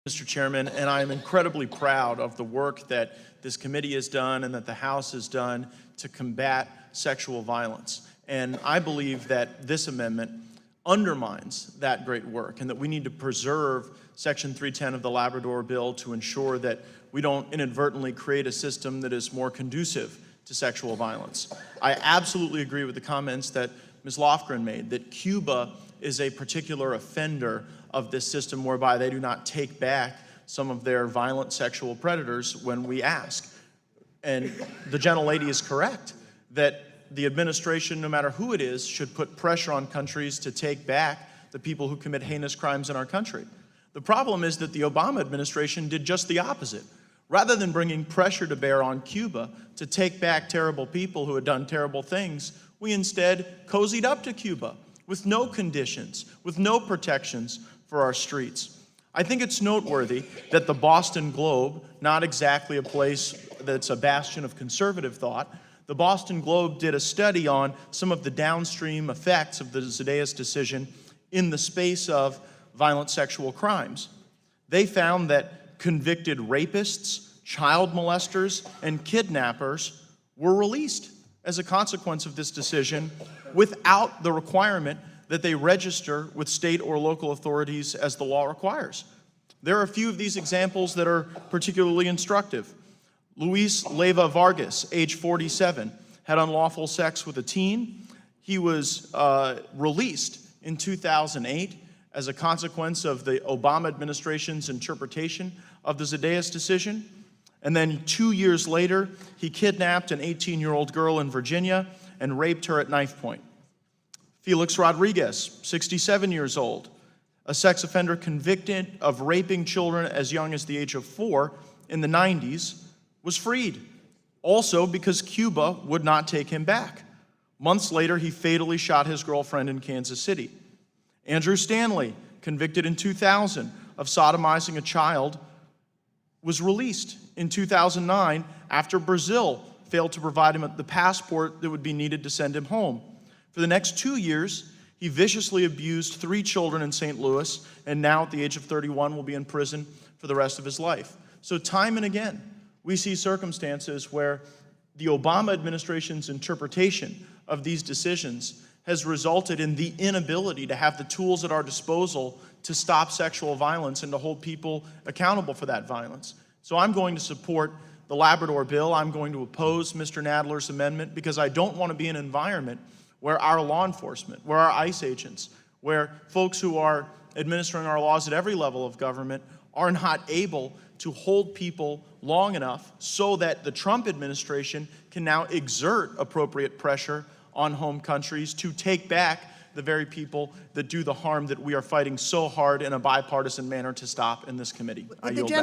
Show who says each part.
Speaker 1: Mr. Chairman, and I am incredibly proud of the work that this committee has done and that the House has done to combat sexual violence. And I believe that this amendment undermines that great work and that we need to preserve Section 310 of the Labrador Bill to ensure that we don't inadvertently create a system that is more conducive to sexual violence. I absolutely agree with the comments that Ms. Lofgren made, that Cuba is a particular offender of this system whereby they do not take back some of their violent sexual predators when we ask. And the gentlelady is correct that the administration, no matter who it is, should put pressure on countries to take back the people who commit heinous crimes in our country. The problem is that the Obama administration did just the opposite. Rather than bringing pressure to bear on Cuba to take back terrible people who had done terrible things, we instead cozied up to Cuba with no conditions, with no protections for our streets. I think it's noteworthy that the Boston Globe, not exactly a place that's a bastion of conservative thought, the Boston Globe did a study on some of the downstream effects of the Zedaitis decision in the space of violent sexual crimes. They found that convicted rapists, child molesters, and kidnappers were released as a consequence of this decision without the requirement that they register with state or local authorities as the law requires. There are a few of these examples that are particularly instructive. Luis Leyva Vargas, age 47, had unlawful sex with a teen. He was released in 2008 as a consequence of the Obama administration's interpretation of the Zedaitis decision. And then 2 years later, he kidnapped an 18-year-old girl in Virginia and raped her at knife point. Felix Rodriguez, 67 years old, a sex offender convicted of raping children as young as the age of 4 in the 90s, was freed, also because Cuba would not take him back. Months later, he fatally shot his girlfriend in Kansas City. Andrew Stanley, convicted in 2000 of sodomizing a child, was released in 2009 after Brazil failed to provide him the passport that would be needed to send him home. For the next 2 years, he viciously abused 3 children in St. Louis, and now at the age of 31 will be in prison for the rest of his life. So time and again, we see circumstances where the Obama administration's interpretation of these decisions has resulted in the inability to have the tools at our disposal to stop sexual violence and to hold people accountable for that violence. So I'm going to support the Labrador bill. I'm going to oppose Mr. Nadler's amendment because I don't want to be in an environment where our law enforcement, where our ICE agents, where folks who are administering our laws at every level of government are not able to hold people long enough so that the Trump administration can now exert appropriate pressure on home countries to take back the very people that do the harm that we are fighting so hard in a bipartisan manner to stop in this committee. I yield back.